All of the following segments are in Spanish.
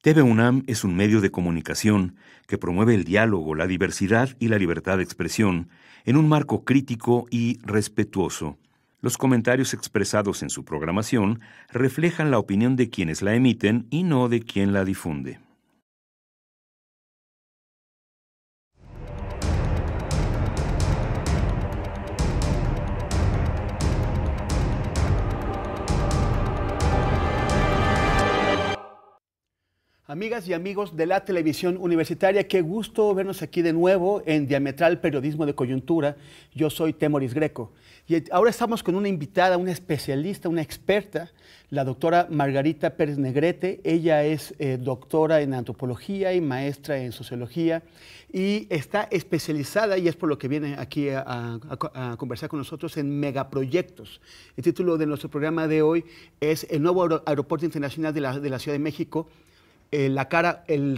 TV UNAM es un medio de comunicación que promueve el diálogo, la diversidad y la libertad de expresión en un marco crítico y respetuoso. Los comentarios expresados en su programación reflejan la opinión de quienes la emiten y no de quien la difunde. Amigas y amigos de la televisión universitaria, qué gusto vernos aquí de nuevo en Diametral Periodismo de Coyuntura. Yo soy Temoris Greco y ahora estamos con una invitada, una especialista, una experta, la doctora Margarita Pérez Negrete. Ella es doctora en antropología y maestra en sociología y está especializada, y es por lo que viene aquí a conversar con nosotros, en megaproyectos. El título de nuestro programa de hoy es El nuevo aeropuerto internacional de la Ciudad de México, el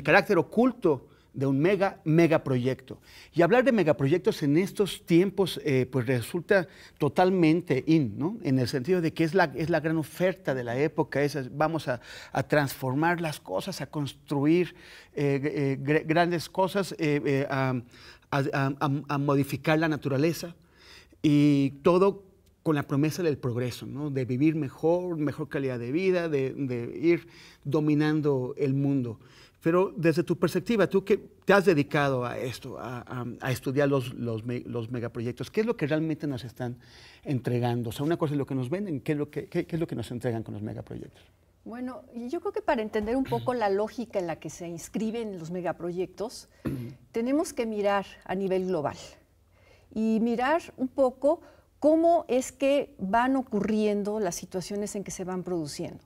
carácter oculto de un megaproyecto. Y hablar de megaproyectos en estos tiempos pues resulta totalmente ¿no? En el sentido de que es la gran oferta de la época, vamos a transformar las cosas, a construir grandes cosas, a modificar la naturaleza, y todo con la promesa del progreso, ¿no? De vivir mejor calidad de vida, de ir dominando el mundo. Pero desde tu perspectiva, tú que te has dedicado a esto, a estudiar los megaproyectos, ¿qué es lo que realmente nos están entregando? O sea, una cosa es lo que nos venden, ¿qué es lo que nos entregan con los megaproyectos? Bueno, yo creo que para entender un poco la lógica en la que se inscriben los megaproyectos, tenemos que mirar a nivel global y mirar un poco cómo es que van ocurriendo las situaciones en que se van produciendo.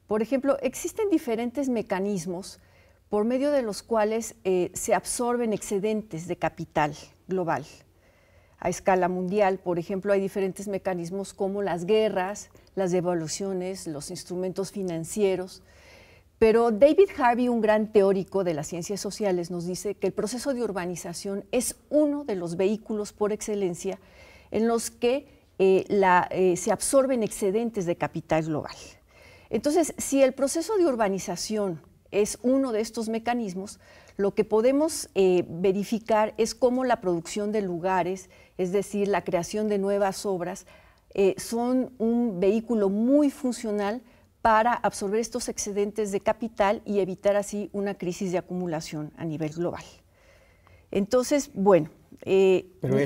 Por ejemplo, existen diferentes mecanismos por medio de los cuales se absorben excedentes de capital global. A escala mundial, por ejemplo, hay diferentes mecanismos como las guerras, las devaluaciones, los instrumentos financieros. Pero David Harvey, un gran teórico de las ciencias sociales, nos dice que el proceso de urbanización es uno de los vehículos por excelencia en los que se absorben excedentes de capital global. Entonces, si el proceso de urbanización es uno de estos mecanismos, lo que podemos verificar es cómo la producción de lugares, es decir, la creación de nuevas obras, son un vehículo muy funcional para absorber estos excedentes de capital y evitar así una crisis de acumulación a nivel global. Entonces, bueno. Pero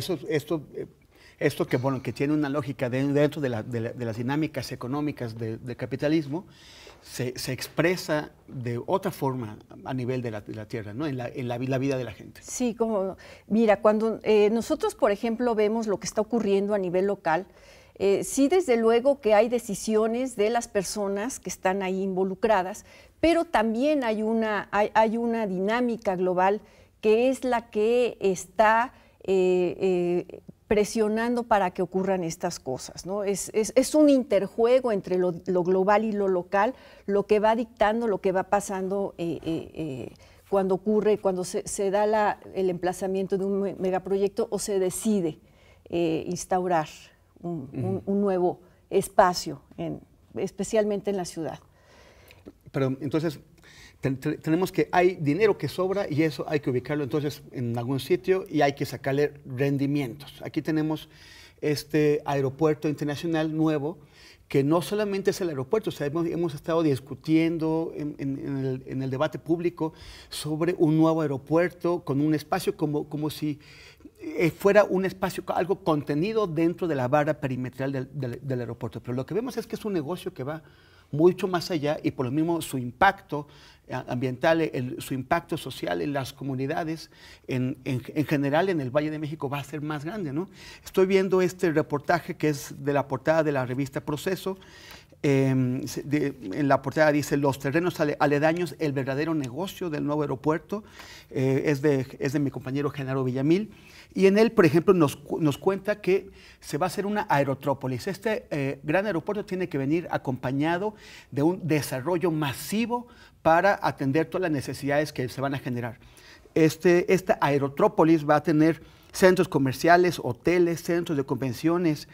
esto que tiene una lógica dentro de las dinámicas económicas del capitalismo, se expresa de otra forma a nivel de la tierra, ¿no? en la vida de la gente. Sí, mira, cuando nosotros, por ejemplo, vemos lo que está ocurriendo a nivel local, sí, desde luego que hay decisiones de las personas que están ahí involucradas, pero también hay una dinámica global que es la que está presionando para que ocurran estas cosas, ¿no? Es un interjuego entre lo global y lo local, lo que va dictando, lo que va pasando cuando se da el emplazamiento de un megaproyecto o se decide instaurar un nuevo espacio, especialmente en la ciudad. Pero entonces tenemos que hay dinero que sobra y eso hay que ubicarlo entonces en algún sitio y hay que sacarle rendimientos. Aquí tenemos este aeropuerto internacional nuevo, que no solamente es el aeropuerto, o sea, hemos estado discutiendo en el debate público sobre un nuevo aeropuerto con un espacio como si fuera un espacio, algo contenido dentro de la barra perimetral del aeropuerto. Pero lo que vemos es que es un negocio que va mucho más allá y por lo mismo su impacto ambiental, su impacto social en las comunidades, en general en el Valle de México va a ser más grande, ¿no? Estoy viendo este reportaje que es de la portada de la revista Proceso. En la portada dice: los terrenos aledaños, el verdadero negocio del nuevo aeropuerto. Es de mi compañero Genaro Villamil. Y en él, por ejemplo, nos cuenta que se va a hacer una aerotrópolis. Este gran aeropuerto tiene que venir acompañado de un desarrollo masivo para atender todas las necesidades que se van a generar. Esta aerotrópolis va a tener centros comerciales, hoteles, centros de convenciones,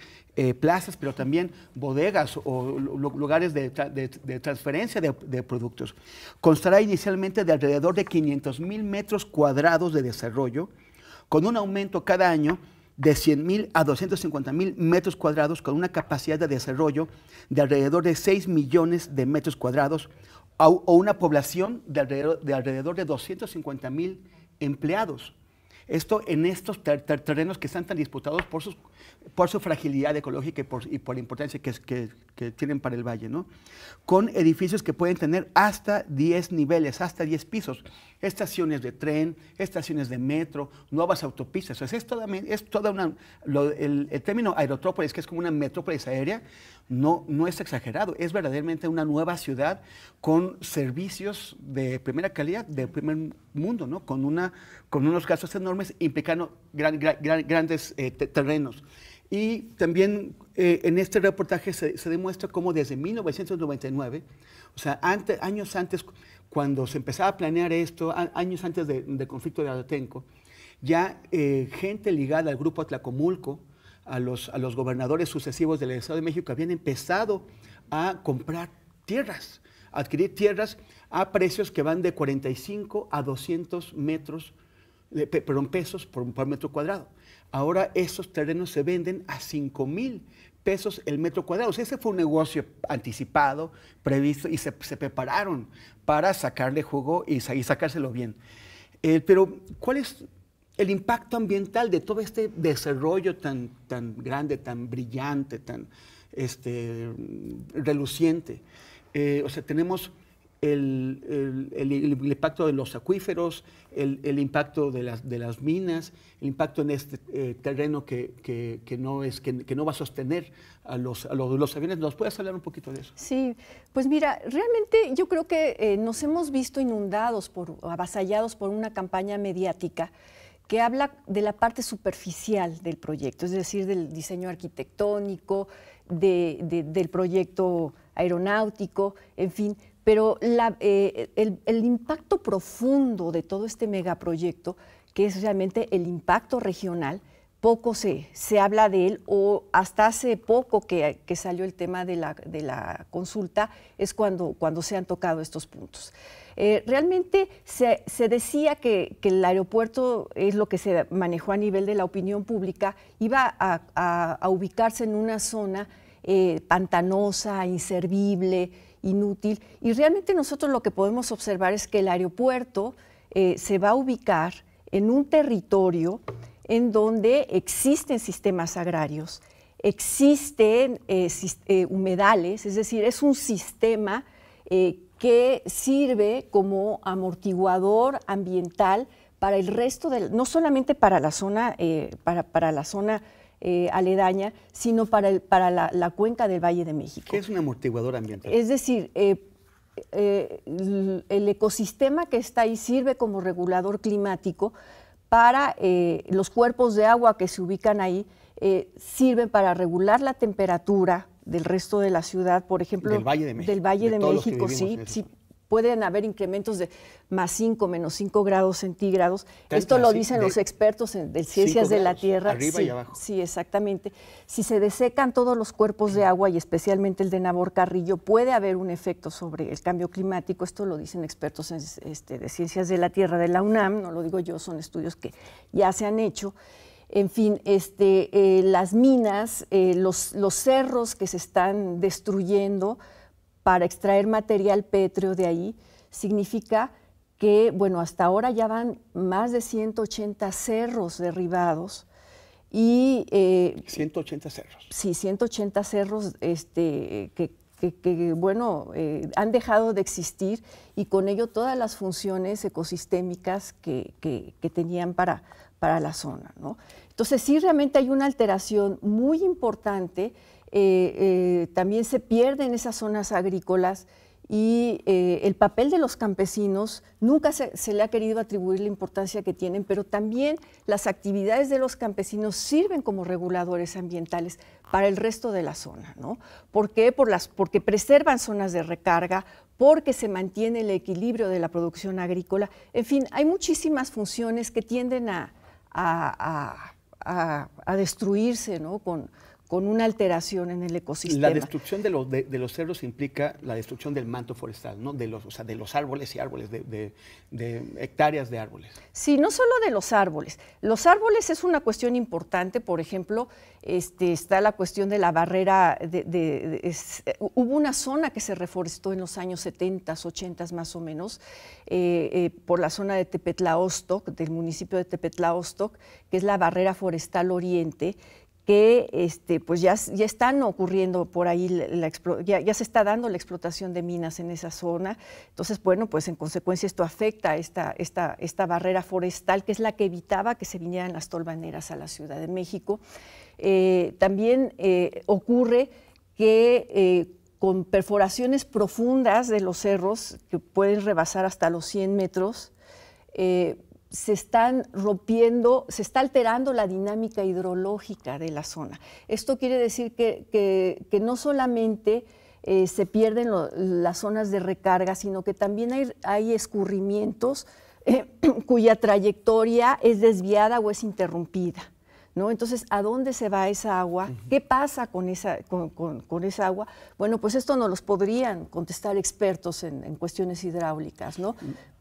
plazas, pero también bodegas o lugares de transferencia de productos. Constará inicialmente de alrededor de 500,000 metros cuadrados de desarrollo, con un aumento cada año de 100,000 a 250,000 metros cuadrados, con una capacidad de desarrollo de alrededor de 6 millones de metros cuadrados, o una población de alrededor de 250,000 empleados. Esto en estos terrenos que están tan disputados por su fragilidad ecológica y por la importancia que tienen para el valle, ¿no? Con edificios que pueden tener hasta 10 niveles, hasta 10 pisos, estaciones de tren, estaciones de metro, nuevas autopistas. O sea, es toda una... el término aerótrópolis, que es como una metrópolis aérea, no es exagerado, es verdaderamente una nueva ciudad con servicios de primera calidad, de primer mundo, ¿no? Con unos gastos enormes, implicando grandes terrenos. Y también en este reportaje se demuestra cómo desde 1999, o sea, años antes, cuando se empezaba a planear esto, años antes del conflicto de Atenco, ya gente ligada al grupo Atlacomulco, a los gobernadores sucesivos del Estado de México, habían empezado a comprar tierras, a adquirir tierras a precios que van de 45 a 200 pesos por metro cuadrado. Ahora esos terrenos se venden a 5,000 pesos el metro cuadrado. O sea, ese fue un negocio anticipado, previsto, y se prepararon para sacarle jugo y sacárselo bien. Pero, ¿cuál es el impacto ambiental de todo este desarrollo tan grande, tan brillante, tan reluciente? O sea, tenemos el impacto de los acuíferos, el impacto de las minas, el impacto en este terreno que no va a sostener a los aviones. ¿Nos puedes hablar un poquito de eso? Sí, pues mira, realmente yo creo que nos hemos visto inundados, avasallados por una campaña mediática que habla de la parte superficial del proyecto, es decir, del diseño arquitectónico, del proyecto aeronáutico, en fin. Pero el impacto profundo de todo este megaproyecto, que es realmente el impacto regional, poco se habla de él, o hasta hace poco que salió el tema de la consulta, es cuando se han tocado estos puntos. Realmente se decía que el aeropuerto, es lo que se manejó a nivel de la opinión pública, iba a ubicarse en una zona pantanosa, inservible, inútil, y realmente nosotros lo que podemos observar es que el aeropuerto se va a ubicar en un territorio en donde existen sistemas agrarios, existen humedales, es decir, es un sistema que sirve como amortiguador ambiental para el resto no solamente para la zona, para la zona aledaña, sino para la cuenca del Valle de México. ¿Qué es un amortiguador ambiental? Es decir, el ecosistema que está ahí sirve como regulador climático para los cuerpos de agua que se ubican ahí, sirven para regular la temperatura del resto de la ciudad, por ejemplo, del Valle de México, del Valle de México, sí, pueden haber incrementos de +5, -5 grados centígrados. Esto lo dicen los expertos de ciencias de la Tierra. Arriba y abajo. Sí, exactamente. Si se desecan todos los cuerpos de agua, y especialmente el de Nabor Carrillo, puede haber un efecto sobre el cambio climático. Esto lo dicen expertos de ciencias de la Tierra de la UNAM, no lo digo yo, son estudios que ya se han hecho. En fin, las minas, los cerros que se están destruyendo para extraer material pétreo de ahí, significa que, bueno, hasta ahora ya van más de 180 cerros derribados. Y, 180 cerros. Sí, 180 cerros bueno, han dejado de existir, y con ello todas las funciones ecosistémicas que tenían para la zona, ¿no? Entonces, sí, realmente hay una alteración muy importante. También se pierden esas zonas agrícolas, y el papel de los campesinos nunca se le ha querido atribuir la importancia que tienen, pero también las actividades de los campesinos sirven como reguladores ambientales para el resto de la zona, ¿no? ¿Por qué? Porque preservan zonas de recarga, porque se mantiene el equilibrio de la producción agrícola. En fin, hay muchísimas funciones que tienden a a destruirse, ¿no? Con una alteración en el ecosistema. La destrucción de los cerros implica la destrucción del manto forestal, ¿no? O sea, de los árboles y árboles, de hectáreas de árboles. Sí, no solo de los árboles. Los árboles es una cuestión importante. Por ejemplo, está la cuestión de la barrera. Hubo una zona que se reforestó en los años 70, 80 más o menos, por la zona de Tepetlaóstoc, del municipio de Tepetlaóstoc, que es la barrera forestal oriente, que pues ya están ocurriendo por ahí, ya se está dando la explotación de minas en esa zona. Entonces, bueno, pues en consecuencia esto afecta a esta barrera forestal, que es la que evitaba que se vinieran las tolvaneras a la Ciudad de México. También ocurre que con perforaciones profundas de los cerros, que pueden rebasar hasta los 100 metros, se están rompiendo, se está alterando la dinámica hidrológica de la zona. Esto quiere decir que no solamente se pierden las zonas de recarga, sino que también hay escurrimientos cuya trayectoria es desviada o es interrumpida, ¿no? Entonces, ¿a dónde se va esa agua? ¿Qué pasa con esa agua? Bueno, pues esto nos los podrían contestar expertos en cuestiones hidráulicas, ¿no?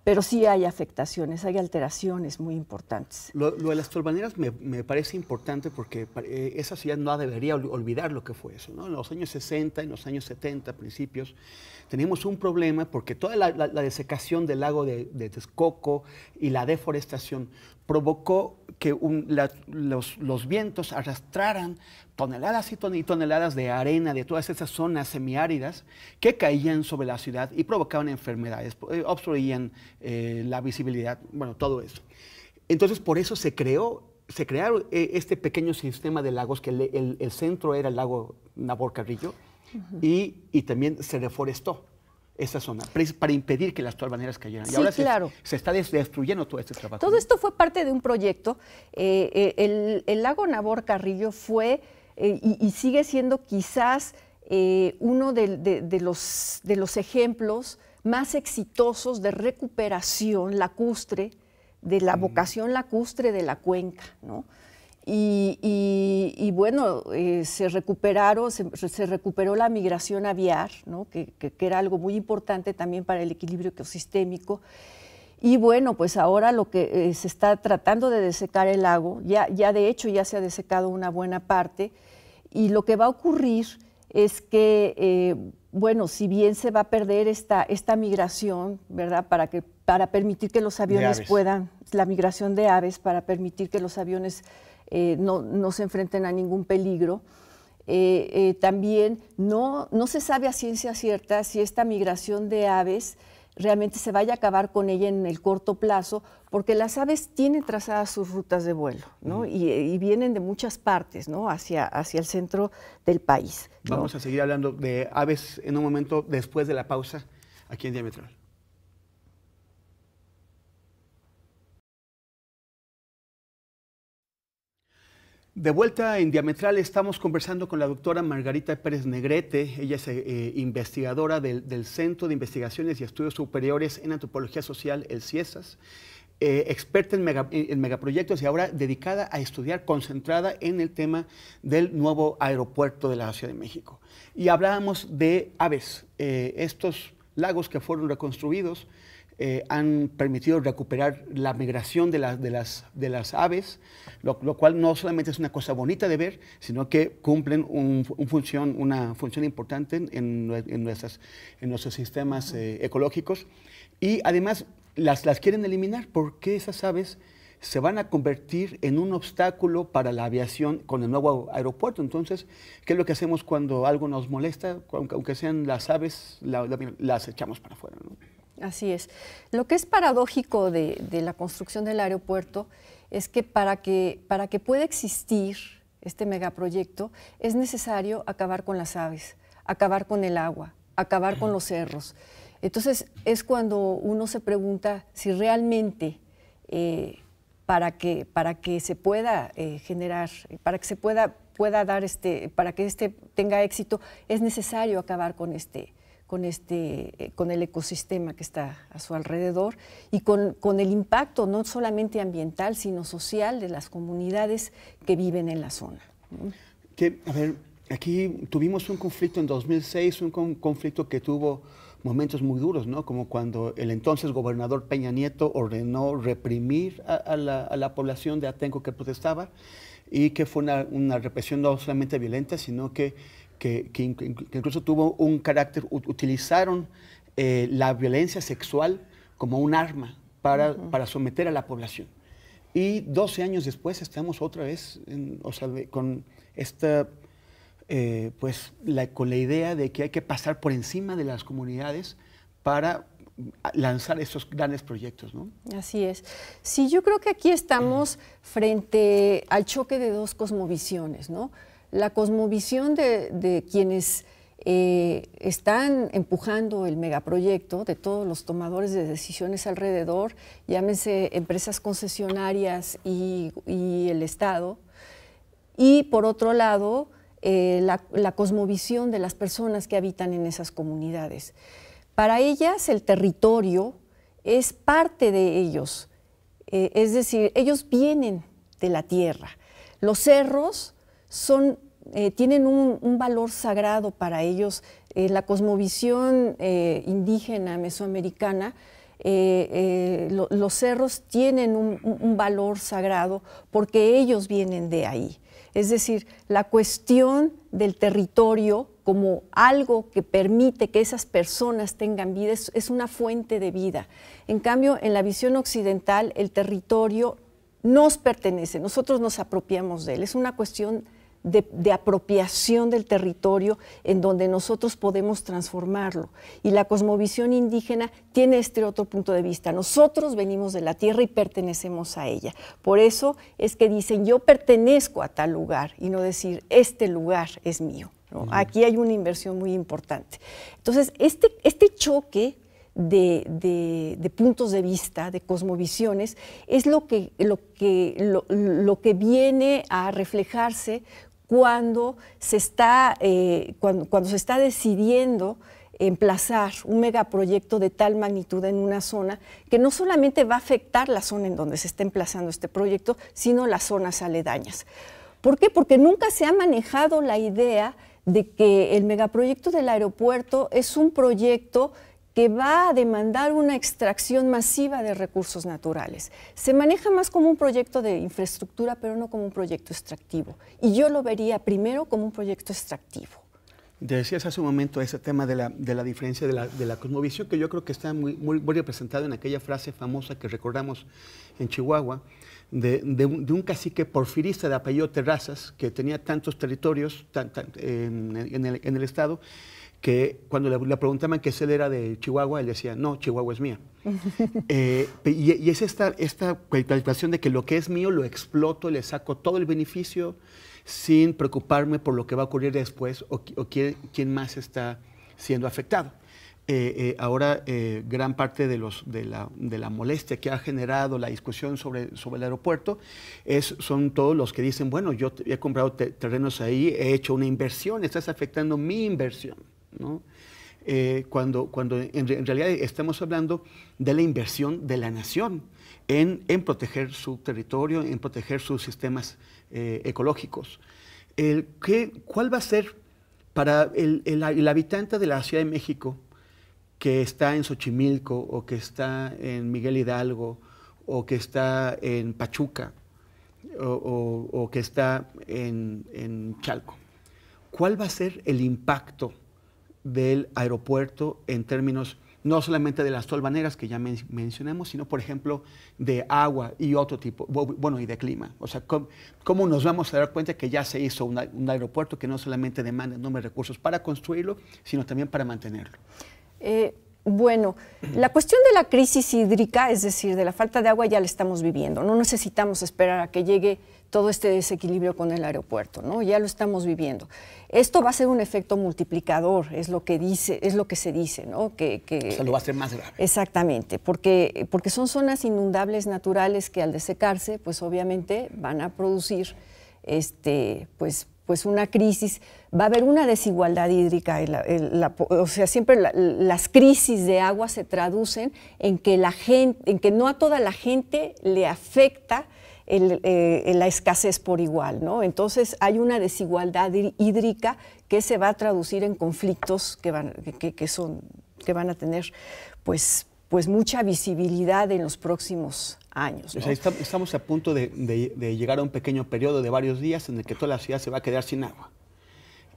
Pero sí hay afectaciones, hay alteraciones muy importantes. Lo de las tolvaneras me parece importante porque esa ciudad no debería olvidar lo que fue eso, ¿no? En los años 60, en los años 70, principios, teníamos un problema porque toda la desecación del lago de Texcoco y la deforestación provocó que los vientos arrastraran toneladas y toneladas de arena de todas esas zonas semiáridas que caían sobre la ciudad y provocaban enfermedades, obstruían la visibilidad, bueno, todo eso. Entonces, por eso se crearon este pequeño sistema de lagos, que el centro era el lago Nabor Carrillo, y también se reforestó esa zona para impedir que las tolvaneras cayeran. Sí, y ahora claro. se está destruyendo todo este trabajo. Todo esto fue parte de un proyecto. El lago Nabor Carrillo fue y sigue siendo quizás uno de los ejemplos más exitosos de recuperación lacustre, de la vocación lacustre de la cuenca, ¿no? Y bueno, se recuperó la migración aviar, ¿no? que era algo muy importante también para el equilibrio ecosistémico. Y bueno, pues ahora lo que se está tratando de desecar el lago, ya de hecho ya se ha desecado una buena parte, y lo que va a ocurrir es que, bueno, si bien se va a perder esta migración, ¿verdad? Para permitir que los aviones la migración de aves, para permitir que los aviones no se enfrenten a ningún peligro. También no se sabe a ciencia cierta si esta migración de aves realmente se vaya a acabar con ella en el corto plazo, porque las aves tienen trazadas sus rutas de vuelo, ¿no? Y vienen de muchas partes, ¿no? hacia el centro del país, ¿no? Vamos a seguir hablando de aves en un momento después de la pausa aquí en Diametral. De vuelta en Diametral, estamos conversando con la doctora Margarita Pérez Negrete. Ella es investigadora del Centro de Investigaciones y Estudios Superiores en Antropología Social, el CIESAS, experta en megaproyectos y ahora dedicada a estudiar, concentrada en el tema del nuevo aeropuerto de la Ciudad de México. Y hablábamos de aves, estos lagos que fueron reconstruidos, han permitido recuperar la migración de las aves, lo cual no solamente es una cosa bonita de ver, sino que cumplen una función importante en nuestros sistemas ecológicos. Y además las quieren eliminar porque esas aves se van a convertir en un obstáculo para la aviación con el nuevo aeropuerto. Entonces, ¿qué es lo que hacemos cuando algo nos molesta? Aunque sean las aves, las echamos para afuera, ¿no? Así es. Lo que es paradójico de la construcción del aeropuerto es que para que pueda existir este megaproyecto es necesario acabar con las aves, acabar con el agua, acabar con los cerros. Entonces es cuando uno se pregunta si realmente para que se pueda generar, para que se pueda dar para que tenga éxito, es necesario acabar con este con el ecosistema que está a su alrededor y con el impacto no solamente ambiental, sino social de las comunidades que viven en la zona. A ver, aquí tuvimos un conflicto en 2006, un conflicto que tuvo momentos muy duros, ¿no? Como cuando el entonces gobernador Peña Nieto ordenó reprimir a la población de Atenco que protestaba, y que fue una represión no solamente violenta, sino que incluso tuvo un carácter, utilizaron la violencia sexual como un arma para someter a la población. Y 12 años después estamos otra vez con esta... con la idea de que hay que pasar por encima de las comunidades para lanzar estos grandes proyectos, ¿no? Así es. Sí, yo creo que aquí estamos frente al choque de dos cosmovisiones, ¿no? La cosmovisión de quienes están empujando el megaproyecto, de todos los tomadores de decisiones alrededor, llámense empresas concesionarias y el Estado, y por otro lado, la cosmovisión de las personas que habitan en esas comunidades. Para ellas el territorio es parte de ellos, es decir, ellos vienen de la tierra. Los cerros tienen un valor sagrado para ellos. La cosmovisión indígena mesoamericana, los cerros tienen un valor sagrado porque ellos vienen de ahí. Es decir, la cuestión del territorio como algo que permite que esas personas tengan vida es una fuente de vida. En cambio, en la visión occidental, el territorio nos pertenece, nosotros nos apropiamos de él. Es una cuestión de apropiación del territorio en donde nosotros podemos transformarlo. Y la cosmovisión indígena tiene este otro punto de vista. Nosotros venimos de la tierra y pertenecemos a ella. Por eso es que dicen, yo pertenezco a tal lugar, y no decir, este lugar es mío, ¿no? Aquí hay una inversión muy importante. Entonces, este choque de puntos de vista, de cosmovisiones, es lo que viene a reflejarse cuando se está decidiendo emplazar un megaproyecto de tal magnitud en una zona que no solamente va a afectar la zona en donde se está emplazando este proyecto, sino las zonas aledañas. ¿Por qué? Porque nunca se ha manejado la idea de que el megaproyecto del aeropuerto es un proyecto que va a demandar una extracción masiva de recursos naturales. Se maneja más como un proyecto de infraestructura, pero no como un proyecto extractivo. Y yo lo vería primero como un proyecto extractivo. Decías hace un momento ese tema de la diferencia de la cosmovisión, que yo creo que está muy representado en aquella frase famosa que recordamos en Chihuahua, de un cacique porfirista de apellido Terrazas, que tenía tantos territorios en el estado, que cuando le preguntaban que él era de Chihuahua, él decía, no, Chihuahua es mía. Y es esta calculación de que lo que es mío lo exploto, le saco todo el beneficio sin preocuparme por lo que va a ocurrir después o quién más está siendo afectado. Ahora, gran parte de la molestia que ha generado la discusión sobre el aeropuerto son todos los que dicen, bueno, yo he comprado terrenos ahí, he hecho una inversión, estás afectando mi inversión, ¿no? Cuando en realidad estamos hablando de la inversión de la nación en proteger su territorio, en proteger sus sistemas ecológicos. ¿Cuál va a ser para el habitante de la Ciudad de México que está en Xochimilco o que está en Miguel Hidalgo o que está en Pachuca o que está en Chalco? ¿Cuál va a ser el impacto del aeropuerto en términos no solamente de las tolvaneras que ya mencionamos, sino, por ejemplo, de agua y otro tipo, bueno, y de clima? O sea, ¿cómo nos vamos a dar cuenta que ya se hizo un aeropuerto que no solamente demanda enormes recursos para construirlo, sino también para mantenerlo? Bueno, la cuestión de la crisis hídrica, es decir, de la falta de agua, ya la estamos viviendo. No necesitamos esperar a que llegue todo este desequilibrio con el aeropuerto, ¿no? Ya lo estamos viviendo. Esto va a ser un efecto multiplicador, es lo que se dice, ¿no? O sea, lo va a hacer más grave. Exactamente, porque son zonas inundables naturales que al desecarse, pues obviamente van a producir pues una crisis, va a haber una desigualdad hídrica. O sea, siempre las crisis de agua se traducen en que no a toda la gente le afecta la escasez por igual, ¿no? Entonces hay una desigualdad hídrica que se va a traducir en conflictos que van a tener pues mucha visibilidad en los próximos años, ¿no? O sea, estamos a punto de llegar a un pequeño periodo de varios días en el que toda la ciudad se va a quedar sin agua.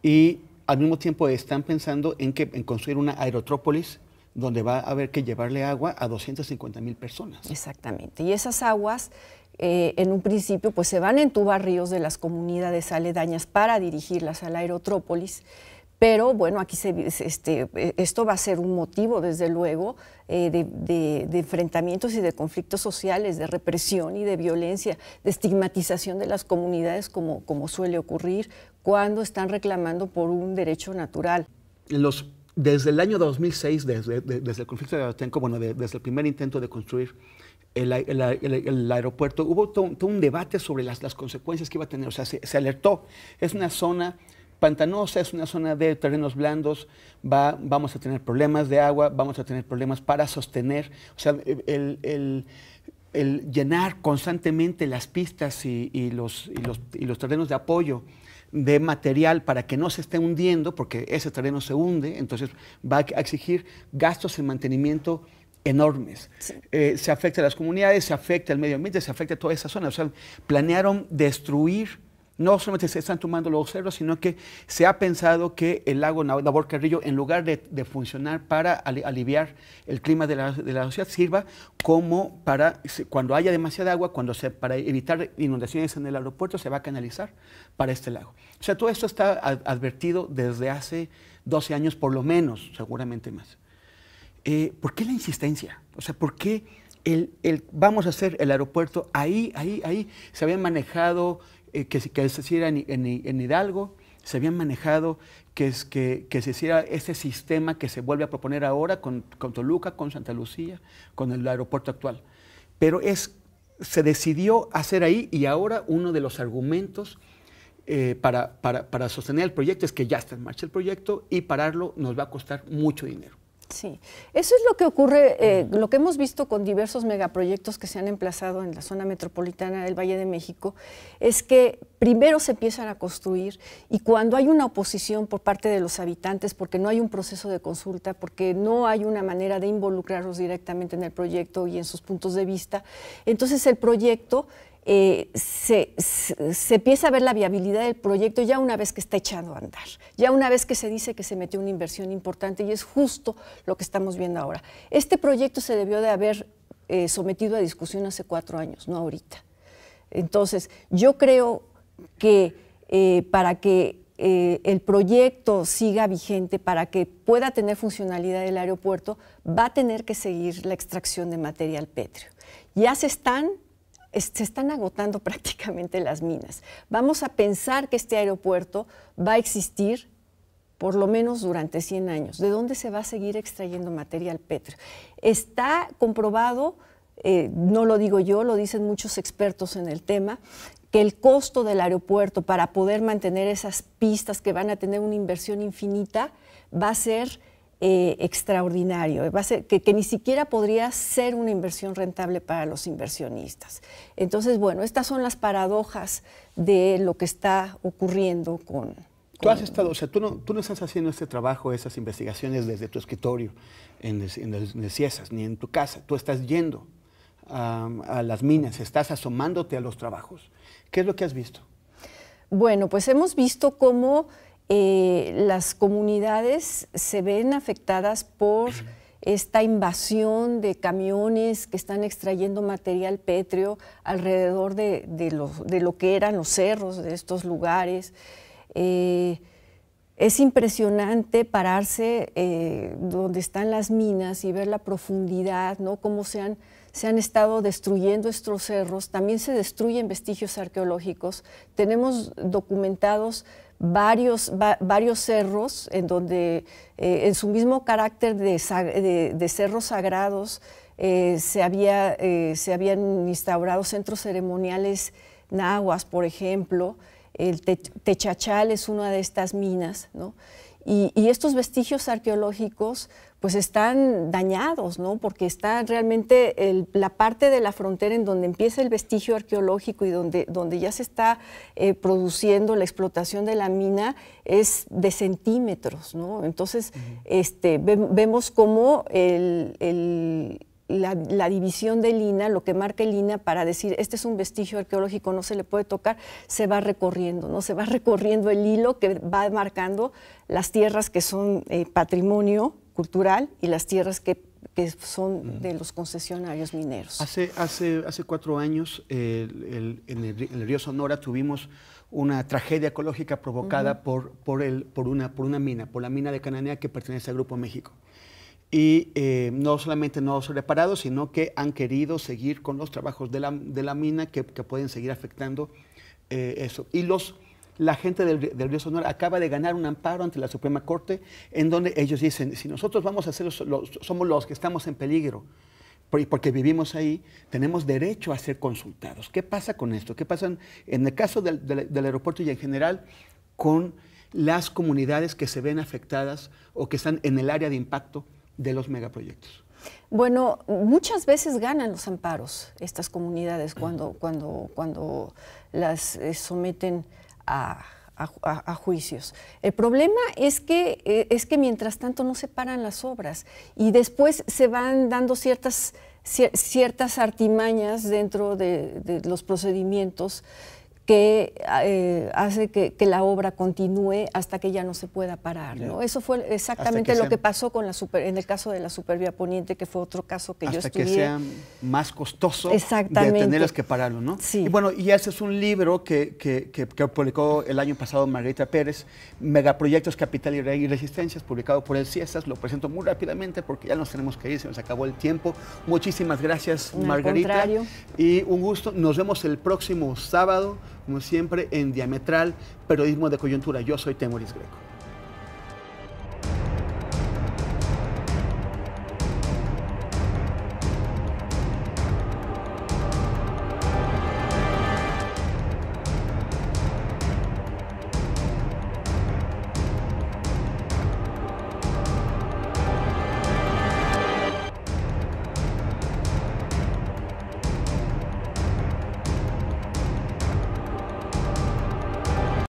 Y al mismo tiempo están pensando en construir una aerotrópolis donde va a haber que llevarle agua a 250,000 personas. Exactamente. Y esas aguas, en un principio, pues se van a entubar ríos de las comunidades aledañas para dirigirlas a la aerotrópolis. Pero bueno, aquí esto va a ser un motivo, desde luego, de enfrentamientos y de conflictos sociales, de represión y de violencia, de estigmatización de las comunidades, como suele ocurrir cuando están reclamando por un derecho natural. Desde el año 2006, desde el conflicto de Ayotenco, desde el primer intento de construir el aeropuerto, hubo todo un debate sobre las consecuencias que iba a tener. O sea, se alertó. Es una zona pantanosa, es una zona de terrenos blandos, vamos a tener problemas de agua, vamos a tener problemas para sostener, o sea, el llenar constantemente las pistas y los terrenos de apoyo de material para que no se esté hundiendo, porque ese terreno se hunde, entonces va a exigir gastos en mantenimiento enormes. Sí. Se afecta a las comunidades, se afecta al medio ambiente, se afecta a toda esa zona. O sea, planearon destruir. No solamente se están tomando los cerros, sino que se ha pensado que el lago Nabor Carrillo, en lugar de funcionar para aliviar el clima de la ciudad, sirva como para, cuando haya demasiada agua, para evitar inundaciones en el aeropuerto, se va a canalizar para este lago. O sea, todo esto está advertido desde hace 12 años, por lo menos, seguramente más. ¿Por qué la insistencia? O sea, ¿por qué vamos a hacer el aeropuerto ahí? Se habían manejado que se hiciera en Hidalgo, se habían manejado que se hiciera ese sistema que se vuelve a proponer ahora con Toluca, con Santa Lucía, con el aeropuerto actual. Pero se decidió hacer ahí, y ahora uno de los argumentos para sostener el proyecto es que ya está en marcha el proyecto y pararlo nos va a costar mucho dinero. Sí, eso es lo que ocurre, lo que hemos visto con diversos megaproyectos que se han emplazado en la zona metropolitana del Valle de México, es que primero se empiezan a construir y cuando hay una oposición por parte de los habitantes, porque no hay un proceso de consulta, porque no hay una manera de involucrarlos directamente en el proyecto y en sus puntos de vista, entonces el proyecto se empieza a ver la viabilidad del proyecto ya una vez que está echado a andar, ya una vez que se dice que se metió una inversión importante, y es justo lo que estamos viendo ahora. Este proyecto se debió de haber sometido a discusión hace 4 años, no ahorita. Entonces, yo creo que para que el proyecto siga vigente, para que pueda tener funcionalidad el aeropuerto, va a tener que seguir la extracción de material pétreo. Ya se están agotando prácticamente las minas. Vamos a pensar que este aeropuerto va a existir por lo menos durante 100 años. ¿De dónde se va a seguir extrayendo material pétreo? Está comprobado, no lo digo yo, lo dicen muchos expertos en el tema, que el costo del aeropuerto para poder mantener esas pistas que van a tener una inversión infinita va a ser extraordinario, va a ser que ni siquiera podría ser una inversión rentable para los inversionistas. Entonces, bueno, estas son las paradojas de lo que está ocurriendo con... Tú has estado, o sea, tú no estás haciendo este trabajo, esas investigaciones desde tu escritorio en el CIESAS, ni en tu casa. Tú estás yendo a las minas, estás asomándote a los trabajos. ¿Qué es lo que has visto? Bueno, pues hemos visto cómo las comunidades se ven afectadas por esta invasión de camiones que están extrayendo material pétreo alrededor de lo que eran los cerros de estos lugares. Es impresionante pararse donde están las minas y ver la profundidad, ¿no? Cómo se han estado destruyendo estos cerros. También se destruyen vestigios arqueológicos. Tenemos documentados varios cerros en donde en su mismo carácter de cerros sagrados se habían instaurado centros ceremoniales nahuas, por ejemplo, el Techachal es una de estas minas, ¿no? Y estos vestigios arqueológicos pues están dañados, ¿no? Porque está realmente la parte de la frontera en donde empieza el vestigio arqueológico y donde ya se está produciendo la explotación de la mina es de centímetros, ¿no? Entonces vemos cómo la división del INAH, lo que marca el INAH para decir este es un vestigio arqueológico, no se le puede tocar, se va recorriendo, ¿no? Se va recorriendo el hilo que va marcando las tierras que son patrimonio cultural y las tierras que son de los concesionarios mineros. Hace 4 años en el río Sonora tuvimos una tragedia ecológica provocada por una mina, por la mina de Cananea que pertenece al Grupo México. Y no solamente no se ha reparado, sino que han querido seguir con los trabajos de la mina que pueden seguir afectando eso. Y la gente del río Sonora acaba de ganar un amparo ante la Suprema Corte en donde ellos dicen, si nosotros vamos a ser somos los que estamos en peligro, porque vivimos ahí, tenemos derecho a ser consultados. ¿Qué pasa con esto? ¿Qué pasa en el caso del aeropuerto y en general con las comunidades que se ven afectadas o que están en el área de impacto de los megaproyectos? Bueno, muchas veces ganan los amparos estas comunidades cuando las someten a juicios. El problema es que mientras tanto no se paran las obras y después se van dando ciertas artimañas dentro de los procedimientos que hace que la obra continúe hasta que ya no se pueda parar, ¿no? Eso fue exactamente lo que pasó en el caso de la Supervía Poniente, que fue otro caso que yo estudié. Hasta que sea más costoso de tenerlas que pararlo, ¿no? Sí. Y bueno, y ese es un libro que publicó el año pasado Margarita Pérez, Megaproyectos, Capital y Resistencias, publicado por el CIESAS. Lo presento muy rápidamente porque ya nos tenemos que ir, se nos acabó el tiempo. Muchísimas gracias, Margarita. Al contrario. Y un gusto. Nos vemos el próximo sábado, como siempre, en Diametral, Periodismo de Coyuntura. Yo soy Temoris Greco.